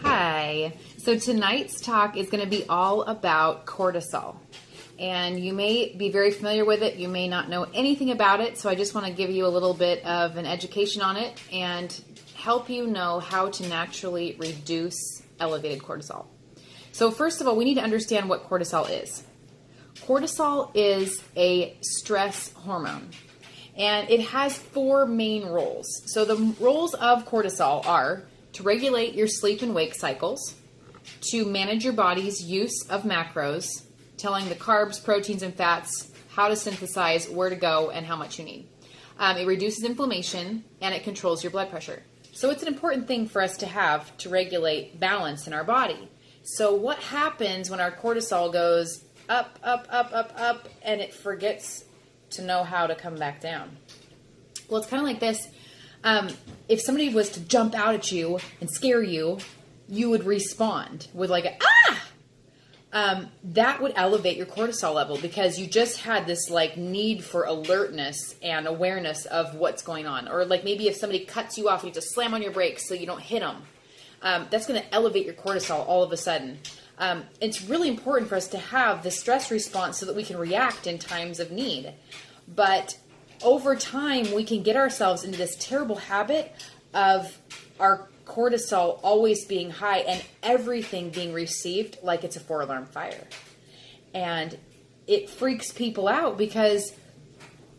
Hi. So tonight's talk is going to be all about cortisol. And you may be very familiar with it. You may not know anything about it. So I just want to give you a little bit of an education on it and help you know how to naturally reduce elevated cortisol. So first of all, we need to understand what cortisol is. Cortisol is a stress hormone. And it has four main roles. So the roles of cortisol are to regulate your sleep and wake cycles, to manage your body's use of macros, telling the carbs, proteins, and fats how to synthesize, where to go, and how much you need. It reduces inflammation, and it controls your blood pressure. So it's an important thing for us to have to regulate balance in our body. So what happens when our cortisol goes up, and it forgets to know how to come back down? Well, it's kind of like this. If somebody was to jump out at you and scare you, you would respond with like that would elevate your cortisol level because you just had this like need for alertness and awareness of what's going on. Or like maybe if somebody cuts you off, you have to slam on your brakes so you don't hit them. That's going to elevate your cortisol all of a sudden. It's really important for us to have the stress response so that we can react in times of need. But over time, we can get ourselves into this terrible habit of our cortisol always being high and everything being received like it's a 4-alarm fire. And it freaks people out because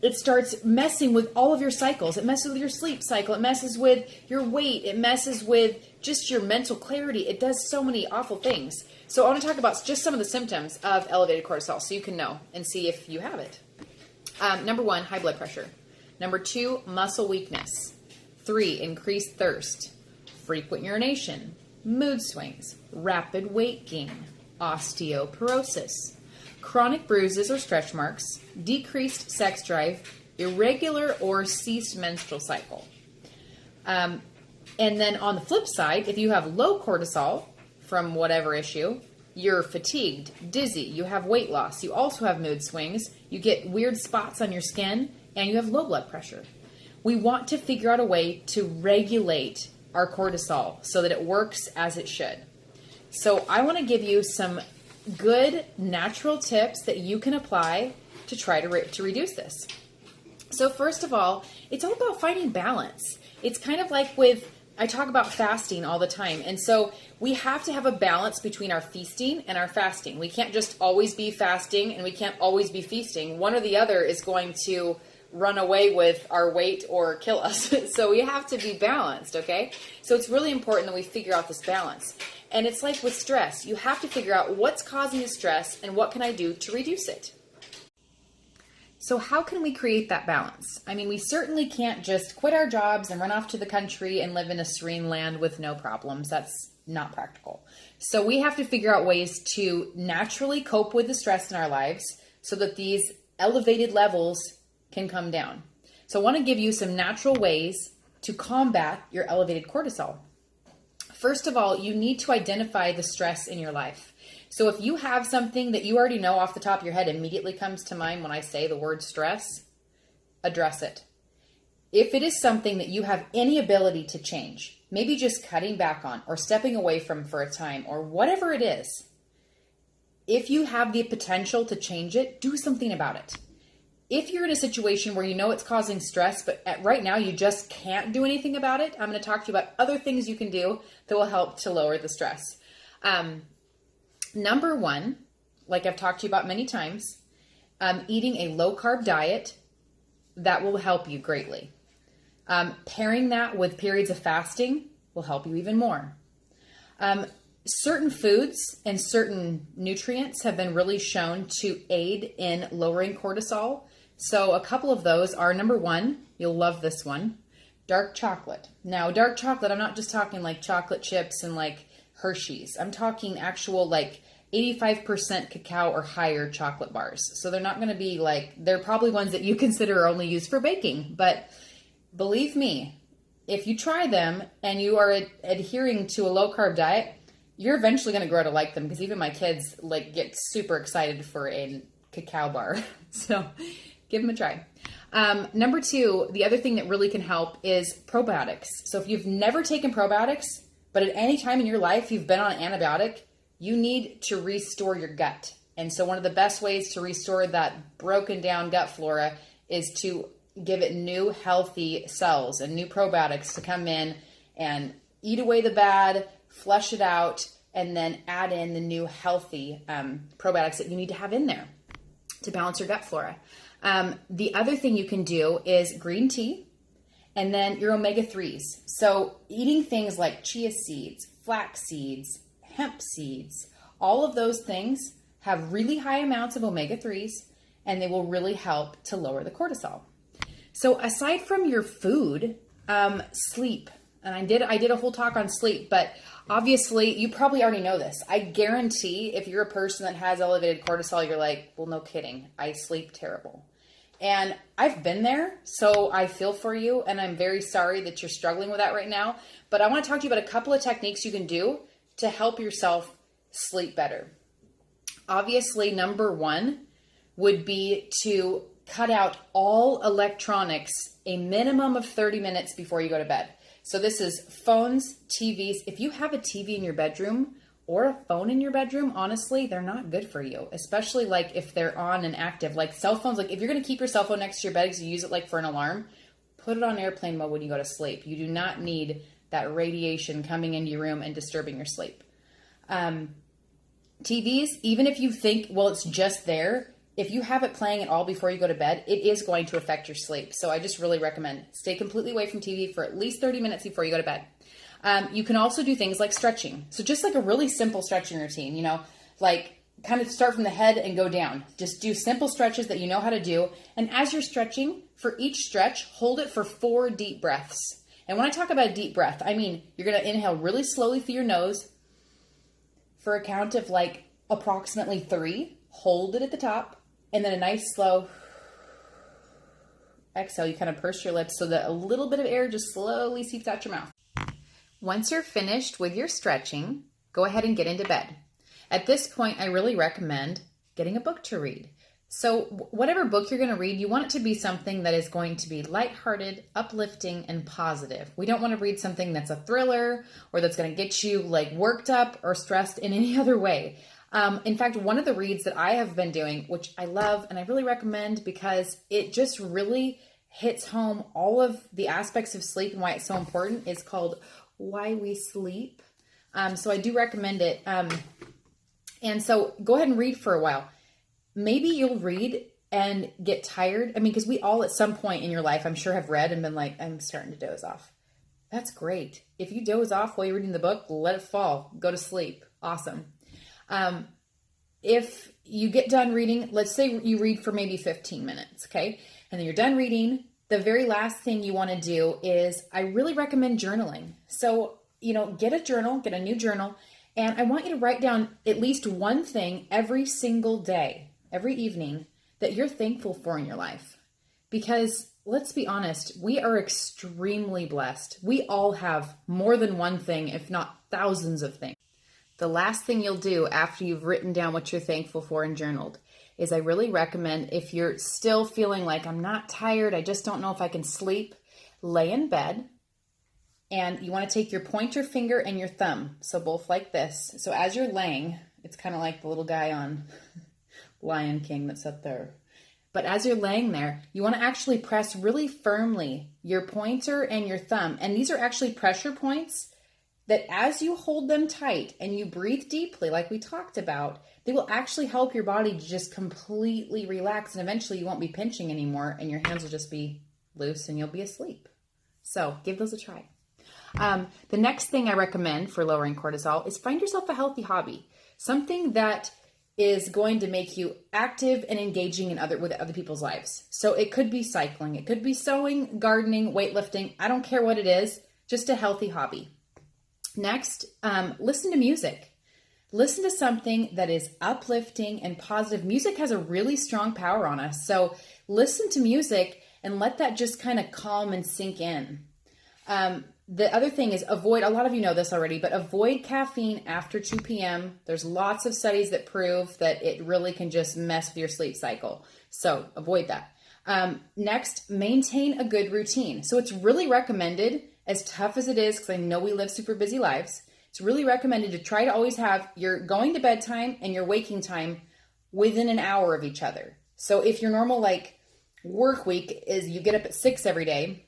it starts messing with all of your cycles. It messes with your sleep cycle. It messes with your weight. It messes with just your mental clarity. It does so many awful things. So I want to talk about just some of the symptoms of elevated cortisol so you can know and see if you have it. Number 1, high blood pressure. Number 2, muscle weakness. 3, increased thirst. Frequent urination. Mood swings. Rapid weight gain. Osteoporosis. Chronic bruises or stretch marks. Decreased sex drive. Irregular or ceased menstrual cycle. And then on the flip side, if you have low cortisol from whatever issue, you're fatigued, dizzy, you have weight loss, you also have mood swings, you get weird spots on your skin, and you have low blood pressure. We want to figure out a way to regulate our cortisol so that it works as it should. So I want to give you some good natural tips that you can apply to try to reduce this. So first of all, it's all about finding balance. It's kind of like I talk about fasting all the time. And so we have to have a balance between our feasting and our fasting. We can't just always be fasting and we can't always be feasting. One or the other is going to run away with our weight or kill us. So we have to be balanced, okay? So it's really important that we figure out this balance. And it's like with stress. You have to figure out what's causing the stress and what can I do to reduce it. So how can we create that balance? I mean, we certainly can't just quit our jobs and run off to the country and live in a serene land with no problems. That's not practical. So we have to figure out ways to naturally cope with the stress in our lives so that these elevated levels can come down. So I want to give you some natural ways to combat your elevated cortisol. First of all, you need to identify the stress in your life. So if you have something that you already know off the top of your head immediately comes to mind when I say the word stress, address it. If it is something that you have any ability to change, maybe just cutting back on or stepping away from for a time or whatever it is, if you have the potential to change it, do something about it. If you're in a situation where you know it's causing stress, but right now you just can't do anything about it, I'm going to talk to you about other things you can do that will help to lower the stress. Number 1, like I've talked to you about many times, eating a low-carb diet, that will help you greatly. Pairing that with periods of fasting will help you even more. Certain foods and certain nutrients have been really shown to aid in lowering cortisol. So a couple of those are, number 1, you'll love this one, dark chocolate. Now, dark chocolate, I'm not just talking like chocolate chips and like Hershey's. I'm talking actual like 85% cacao or higher chocolate bars. So they're not going to be like, they're probably ones that you consider are only used for baking. But believe me, if you try them and you are adhering to a low-carb diet, you're eventually going to grow to like them because even my kids like get super excited for a cacao bar. So give them a try. Number 2, the other thing that really can help is probiotics. So if you've never taken probiotics, But at any time in your life you've been on an antibiotic, you need to restore your gut. And so one of the best ways to restore that broken down gut flora is to give it new healthy cells and new probiotics to come in and eat away the bad, flush it out, and then add in the new healthy probiotics that you need to have in there to balance your gut flora. The other thing you can do is green tea and then your omega-3s. So eating things like chia seeds, flax seeds, hemp seeds, all of those things have really high amounts of omega-3s, and they will really help to lower the cortisol. So aside from your food, sleep. And I did a whole talk on sleep, but obviously you probably already know this. I guarantee if you're a person that has elevated cortisol, you're like, well, no kidding. I sleep terrible. And I've been there, so I feel for you, and I'm very sorry that you're struggling with that right now. But I want to talk to you about a couple of techniques you can do to help yourself sleep better. Obviously, number one would be to cut out all electronics a minimum of 30 minutes before you go to bed. So this is phones, TVs. If you have a TV in your bedroom or a phone in your bedroom, honestly, they're not good for you, especially like if they're on and active. Like cell phones, like if you're going to keep your cell phone next to your bed because you use it like for an alarm, put it on airplane mode when you go to sleep. You do not need that radiation coming into your room and disturbing your sleep. TVs, even if you think, well, it's just there, if you have it playing at all before you go to bed, it is going to affect your sleep. So I just really recommend stay completely away from TV for at least 30 minutes before you go to bed. You can also do things like stretching. So just like a really simple stretching routine, you know, like kind of start from the head and go down. Just do simple stretches that you know how to do. And as you're stretching, for each stretch, hold it for 4 deep breaths. And when I talk about a deep breath, I mean, you're going to inhale really slowly through your nose for a count of like approximately 3, hold it at the top, and then a nice slow exhale. You kind of purse your lips so that a little bit of air just slowly seeps out your mouth. Once you're finished with your stretching, go ahead and get into bed. At this point, I really recommend getting a book to read. So whatever book you're going to read, you want it to be something that is going to be lighthearted, uplifting, and positive. We don't want to read something that's a thriller or that's going to get you like worked up or stressed in any other way. In fact, one of the reads that I have been doing, which I love and I really recommend because it just really hits home all of the aspects of sleep and why it's so important, is called Why We Sleep. So I do recommend it. And so go ahead and read for a while. Maybe you'll read and get tired. I mean, because we all at some point in your life, I'm sure, have read and been like, I'm starting to doze off. That's great. If you doze off while you're reading the book, let it fall. Go to sleep. Awesome. If you get done reading, let's say you read for maybe 15 minutes, okay? And then you're done reading. The very last thing you want to do is, I really recommend journaling. So, you know, get a journal, get a new journal, and I want you to write down at least one thing every single day, every evening, that you're thankful for in your life. Because let's be honest, we are extremely blessed. We all have more than one thing, if not thousands of things. The last thing you'll do after you've written down what you're thankful for and journaled is, I really recommend, if you're still feeling like I'm not tired, I just don't know if I can sleep, lay in bed and you want to take your pointer finger and your thumb. So both like this. So as you're laying, it's kind of like the little guy on Lion King that's up there. But as you're laying there, you want to actually press really firmly your pointer and your thumb. And these are actually pressure points that as you hold them tight and you breathe deeply, like we talked about, they will actually help your body to just completely relax. And eventually you won't be pinching anymore and your hands will just be loose and you'll be asleep. So give those a try. The next thing I recommend for lowering cortisol is find yourself a healthy hobby. Something that is going to make you active and engaging with other people's lives. So it could be cycling, it could be sewing, gardening, weightlifting. I don't care what it is, just a healthy hobby. Next, listen to music. Listen to something that is uplifting and positive. Music has a really strong power on us. So listen to music and let that just kind of calm and sink in. The other thing is avoid, a lot of you know this already, but avoid caffeine after 2 p.m. There's lots of studies that prove that it really can just mess with your sleep cycle. So avoid that. Next, maintain a good routine. So it's really recommended, as tough as it is, because I know we live super busy lives, It's really recommended to try to always have your going to bed time and your waking time within an hour of each other. So if your normal like work week is you get up at 6 every day,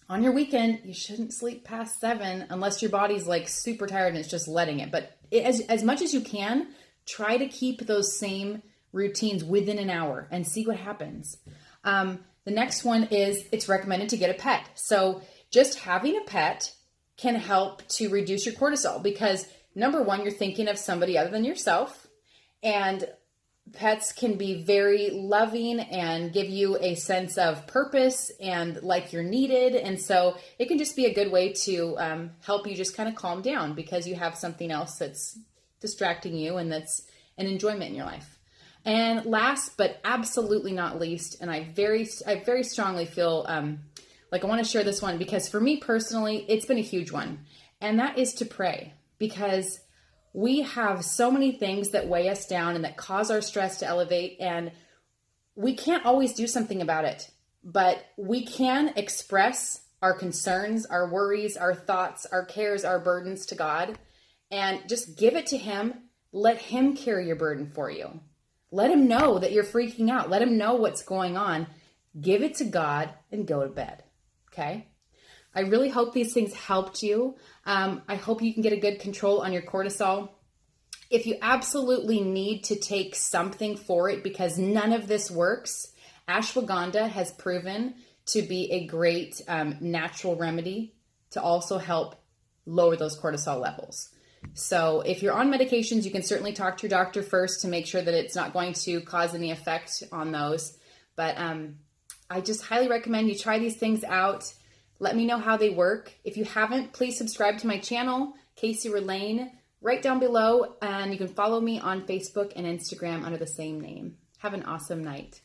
on your weekend, you shouldn't sleep past 7 unless your body's like super tired and it's just letting it. But as much as you can, try to keep those same routines within an hour and see what happens. The next one is it's recommended to get a pet. So just having a pet can help to reduce your cortisol because number one, you're thinking of somebody other than yourself, and pets can be very loving and give you a sense of purpose and like you're needed. And so it can just be a good way to help you just kind of calm down because you have something else that's distracting you and that's an enjoyment in your life. And last, but absolutely not least, and I very strongly feel like I want to share this one because for me personally, it's been a huge one. And that is to pray, because we have so many things that weigh us down and that cause our stress to elevate, and we can't always do something about it, but we can express our concerns, our worries, our thoughts, our cares, our burdens to God, and just give it to Him. Let Him carry your burden for you. Let Him know that you're freaking out. Let Him know what's going on. Give it to God and go to bed. Okay? I really hope these things helped you. I hope you can get a good control on your cortisol. If you absolutely need to take something for it because none of this works, ashwagandha has proven to be a great natural remedy to also help lower those cortisol levels. So if you're on medications, you can certainly talk to your doctor first to make sure that it's not going to cause any effect on those. But I just highly recommend you try these things out. Let me know how they work. If you haven't, please subscribe to my channel, Casey Relane, right down below. And you can follow me on Facebook and Instagram under the same name. Have an awesome night.